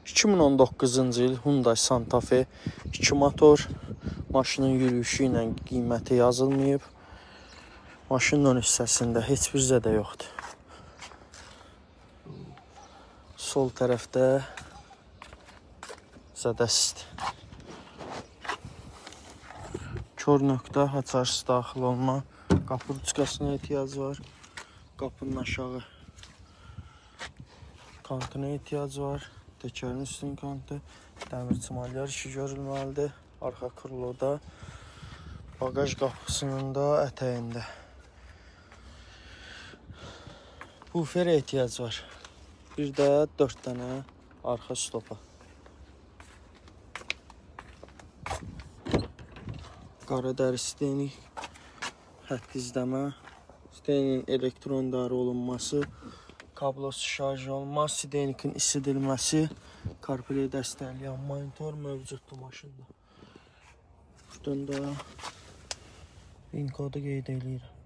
2019-cu il Hyundai Santa Fe 2 motor. Maşının yürüyüşü ilə qiyməti yazılmayıb. Maşının ön hissəsində heç bir zədə yoxdur. Sol tərəfdə zədəsizdir. Kör nöqtə, açarsiz daxil olma, qapı ruçkasına ehtiyac var. Qapının aşağı kantına ehtiyac var. Təkərin üstün kantı, dəmir çimalyar işi görülməlidir. Arxa krıloda, bagaj qapısının da ətəyində. Buferə ehtiyac var. Bir də 4 dənə arxa stopa. Qara dəri stenik, xətt izləmə, stenin elektron idarə olunması, kablosuz şarj olma, stenikin isidilməsi, CarPlay dəstəkləyən monitor mövcuddur maşında. Buradan da VIN kodu qeyd edirəm.